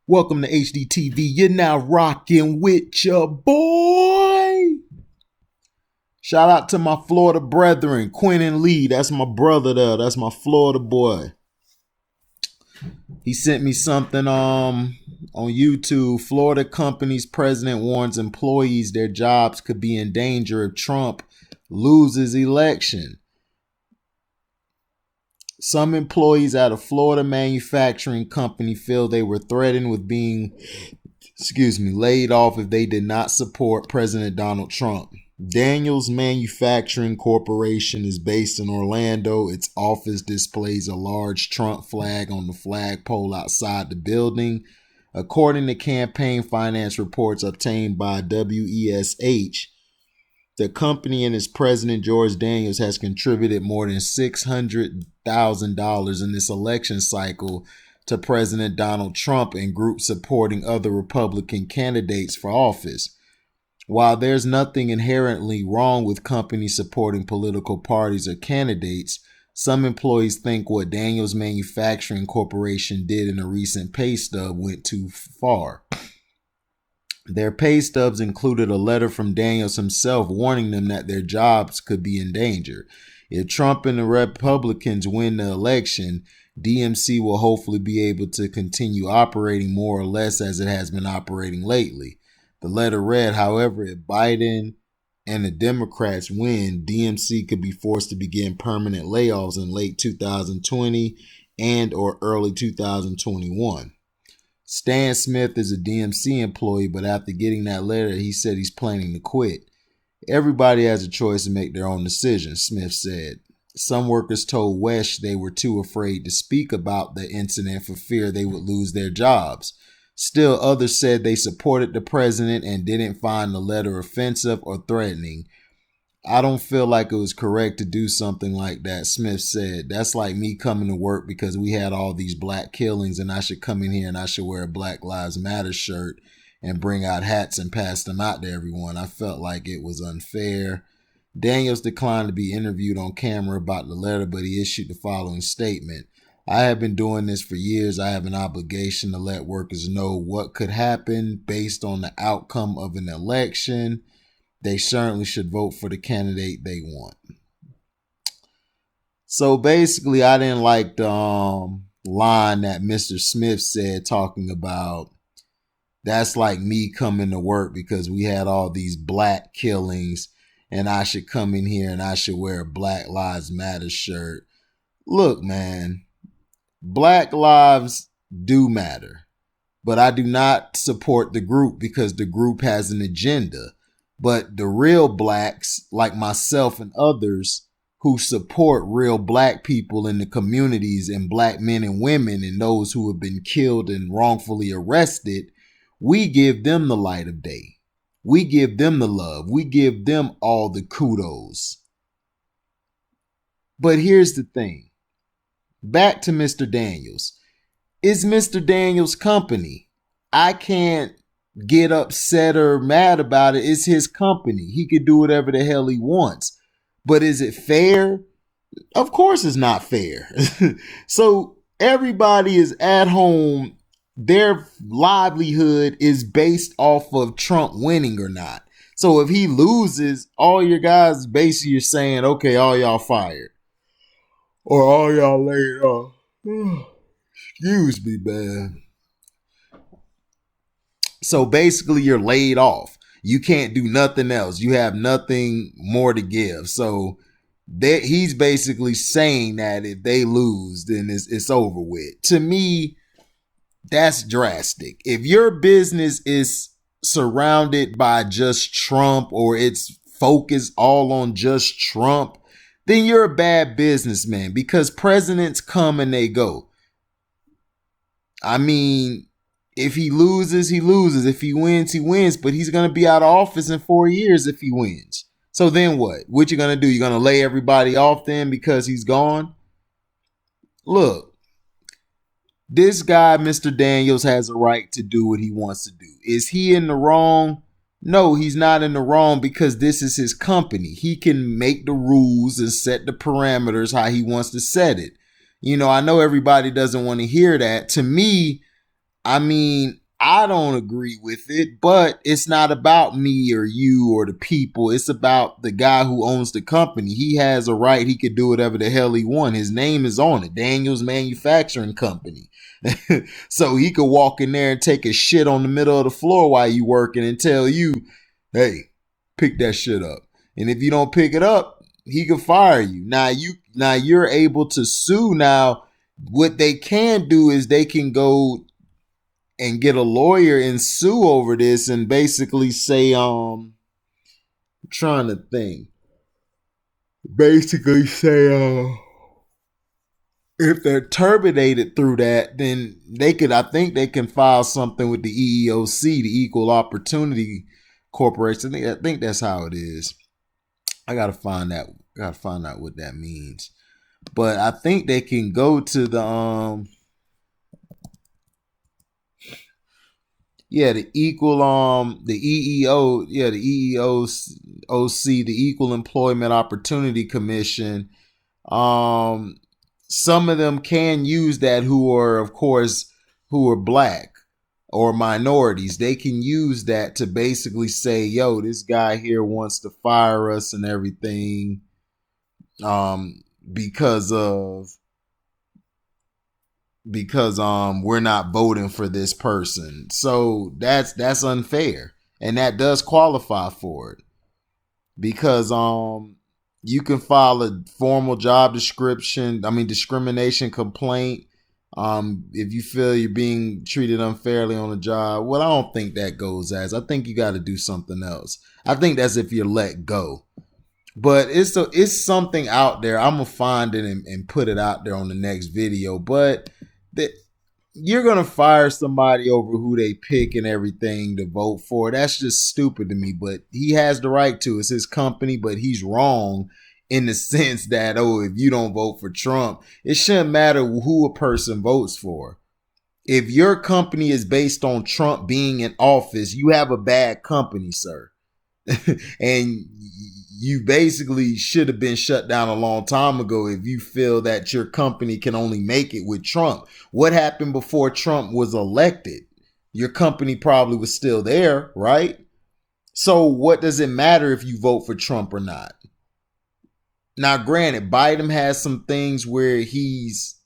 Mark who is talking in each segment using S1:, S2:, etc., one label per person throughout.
S1: Welcome to HDTV. You're now rocking with your boy. Shout out to my Florida brethren, Quinn and Lee. That's my brother there. That's my Florida boy. He sent me something on YouTube. Florida company's president warns employees their jobs could be in danger if Trump loses election. Some employees at a Florida manufacturing company feel they were threatened with being, laid off if they did not support President Donald Trump. Daniels Manufacturing Corporation is based in Orlando. Its office displays a large Trump flag on the flagpole outside the building. According to campaign finance reports obtained by WESH, the company and its president, George Daniels, has contributed more than $600,000 in this election cycle to President Donald Trump and groups supporting other Republican candidates for office. While there's nothing inherently wrong with companies supporting political parties or candidates, some employees think what Daniels Manufacturing Corporation did in a recent pay stub went too far. Their pay stubs included a letter from Daniels himself warning them that their jobs could be in danger. If Trump and the Republicans win the election, DMC will hopefully be able to continue operating more or less as it has been operating lately. The letter read, however, if Biden and the Democrats win, DMC could be forced to begin permanent layoffs in late 2020 and or early 2021. Stan Smith is a DMC employee, but after getting that letter, he said he's planning to quit. Everybody has a choice to make their own decision, Smith said. Some workers told Wesh they were too afraid to speak about the incident for fear they would lose their jobs. Still, others said they supported the president and didn't find the letter offensive or threatening. I don't feel like it was correct to do something like that, Smith said. That's like me coming to work because we had all these black killings and I should come in here and I should wear a Black Lives Matter shirt and bring out hats and pass them out to everyone. I felt like it was unfair. Daniels declined to be interviewed on camera about the letter, but he issued the following statement. I have been doing this for years. I have an obligation to let workers know what could happen based on the outcome of an election. They certainly should vote for the candidate they want. So basically, I didn't like the line that Mr. Smith said talking about that's like me coming to work because we had all these black killings and I should come in here and I should wear a Black Lives Matter shirt. Look, man, Black lives do matter, but I do not support the group because the group has an agenda. But the real blacks, like myself and others who support real black people in the communities and black men and women and those who have been killed and wrongfully arrested, we give them the light of day. We give them the love. We give them all the kudos. But here's the thing. Back to Mr. Daniels. It's Mr. Daniels' company. I can't get upset or mad about it. It's his company. He can do whatever the hell he wants. But is it fair? Of course it's not fair. So everybody is at home. Their livelihood is based off of Trump winning or not. So if he loses, all your guys basically are saying, okay, all y'all fired. Or all y'all laid off. Excuse me, man. So basically you're laid off. You can't do nothing else. You have nothing more to give. So he's basically saying that if they lose, then it's over with. To me, that's drastic. If your business is surrounded by just Trump or it's focused all on just Trump, then you're a bad businessman because presidents come and they go. I mean, if he loses, he loses. If he wins, he wins. But he's going to be out of office in 4 years if he wins. So then what? What you going to do? You're going to lay everybody off then because he's gone? Look, this guy, Mr. Daniels, has a right to do what he wants to do. Is he in the wrong? No, he's not in the wrong because this is his company. He can make the rules and set the parameters how he wants to set it. You know, I know everybody doesn't want to hear that. To me, I mean, I don't agree with it, but it's not about me or you or the people. It's about the guy who owns the company. He has a right. He could do whatever the hell he wants. His name is on it. Daniels Manufacturing Company. So he could walk in there and take a shit on the middle of the floor while you working and tell you, hey, pick that shit up. And if you don't pick it up, he could fire you. Now you're able to sue. Now, what they can do is they can go and get a lawyer and sue over this and basically say, I'm trying to think. Basically say, if they're terminated through that, then I think they can file something with the EEOC, the Equal Opportunity Corporation. I think that's how it is. I gotta find out what that means. But I think they can go to the the EEOC, the Equal Employment Opportunity Commission. Some of them can use that who are black or minorities. They can use that to basically say, yo, this guy here wants to fire us and everything because we're not voting for this person. So that's unfair, and that does qualify for it, because you can file a formal discrimination complaint if you feel you're being treated unfairly on a job. Well, I don't think that goes as. I think you got to do something else. I think that's if you're let go. But it's something out there. I'm going to find it and put it out there on the next video. But you're going to fire somebody over who they pick and everything to vote for. That's just stupid to me. But he has the right to. It's his company, but he's wrong in the sense that, if you don't vote for Trump, it shouldn't matter who a person votes for. If your company is based on Trump being in office, you have a bad company, sir. And you basically should have been shut down a long time ago if you feel that your company can only make it with Trump. What happened before Trump was elected? Your company probably was still there, right? So what does it matter if you vote for Trump or not? Now, granted, Biden has some things where he's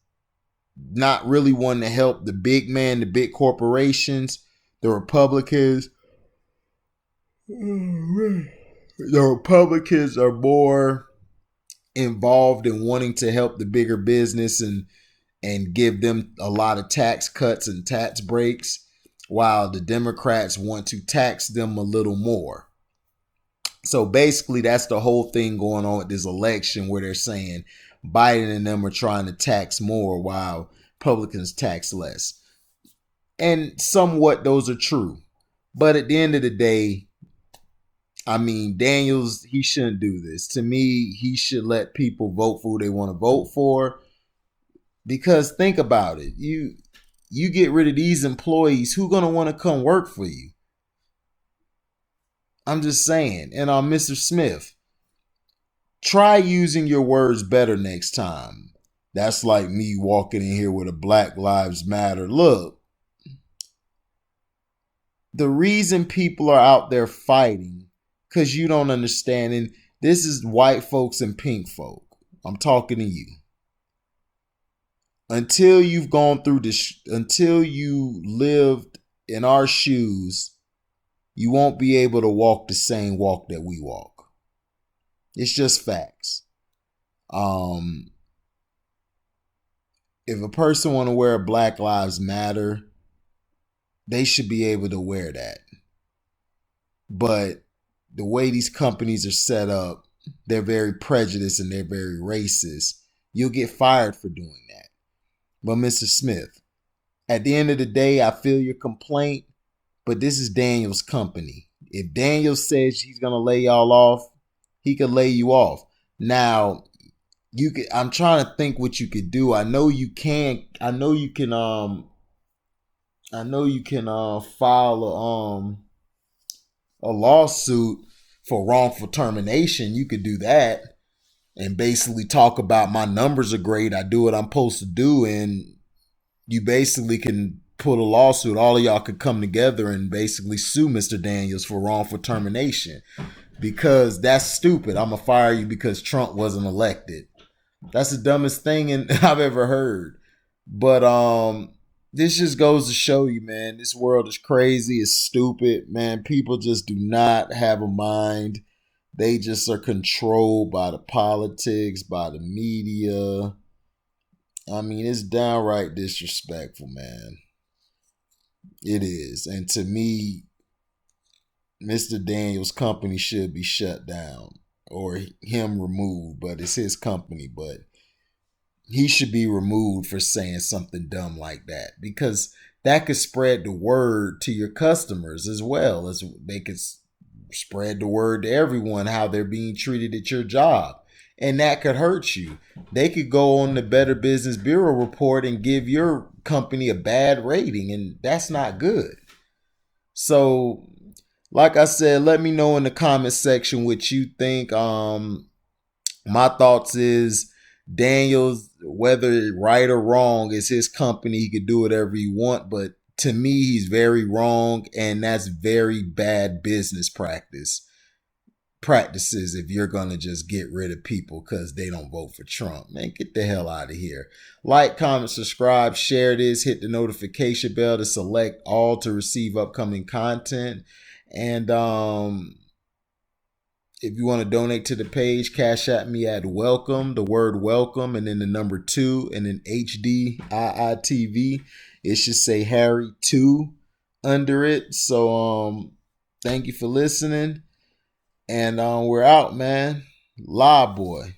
S1: not really wanting to help the big man, the big corporations, the Republicans. The Republicans are more involved in wanting to help the bigger business and give them a lot of tax cuts and tax breaks, while the Democrats want to tax them a little more. So basically, that's the whole thing going on with this election, where they're saying Biden and them are trying to tax more while Republicans tax less. And somewhat those are true. But at the end of the day, I mean, Daniels, he shouldn't do this. To me, he should let people vote for who they want to vote for. Because think about it. You get rid of these employees, who's going to want to come work for you? I'm just saying. And Mr. Smith, try using your words better next time. That's like me walking in here with a Black Lives Matter. Look, the reason people are out there fighting, because you don't understand, and this is white folks and pink folk. I'm talking to you. Until you've gone through this, until you lived in our shoes, you won't be able to walk the same walk that we walk. It's just facts. If a person want to wear Black Lives Matter, they should be able to wear that. But the way these companies are set up, they're very prejudiced and they're very racist. You'll get fired for doing that. But Mr. Smith, at the end of the day, I feel your complaint, but this is Daniel's company. If Daniel says he's going to lay y'all off, he could lay you off. Now, I'm trying to think what you could do. I know you can file a lawsuit for wrongful termination. You could do that and basically talk about, my numbers are great, I do what I'm supposed to do, and you basically can pull a lawsuit. All of y'all could come together and basically sue Mr. Daniels for wrongful termination, because that's stupid. I'm gonna fire you because Trump wasn't elected. That's the dumbest thing I've ever heard. But this just goes to show you, man, this world is crazy. It's stupid, man. People just do not have a mind. They just are controlled by the politics, by the media. I mean, it's downright disrespectful, man. It is. And to me, Mr. Daniels' company should be shut down or him removed, but it's his company. But he should be removed for saying something dumb like that, because that could spread the word to your customers as well, as they could spread the word to everyone how they're being treated at your job. And that could hurt you. They could go on the Better Business Bureau report and give your company a bad rating, and that's not good. So, like I said, let me know in the comment section what you think. My thoughts is Daniels, whether right or wrong, is his company. He could do whatever he want, but to me, he's very wrong, and that's very bad business practices if you're going to just get rid of people because they don't vote for Trump. Man, get the hell out of here. Like, comment, subscribe, share this, hit the notification bell to select all to receive upcoming content. And if you want to donate to the page, cash at me at welcome, the word welcome, and then the number 2, and then HDIITV. It should say Harry 2 under it. So thank you for listening. And we're out, man. Live boy.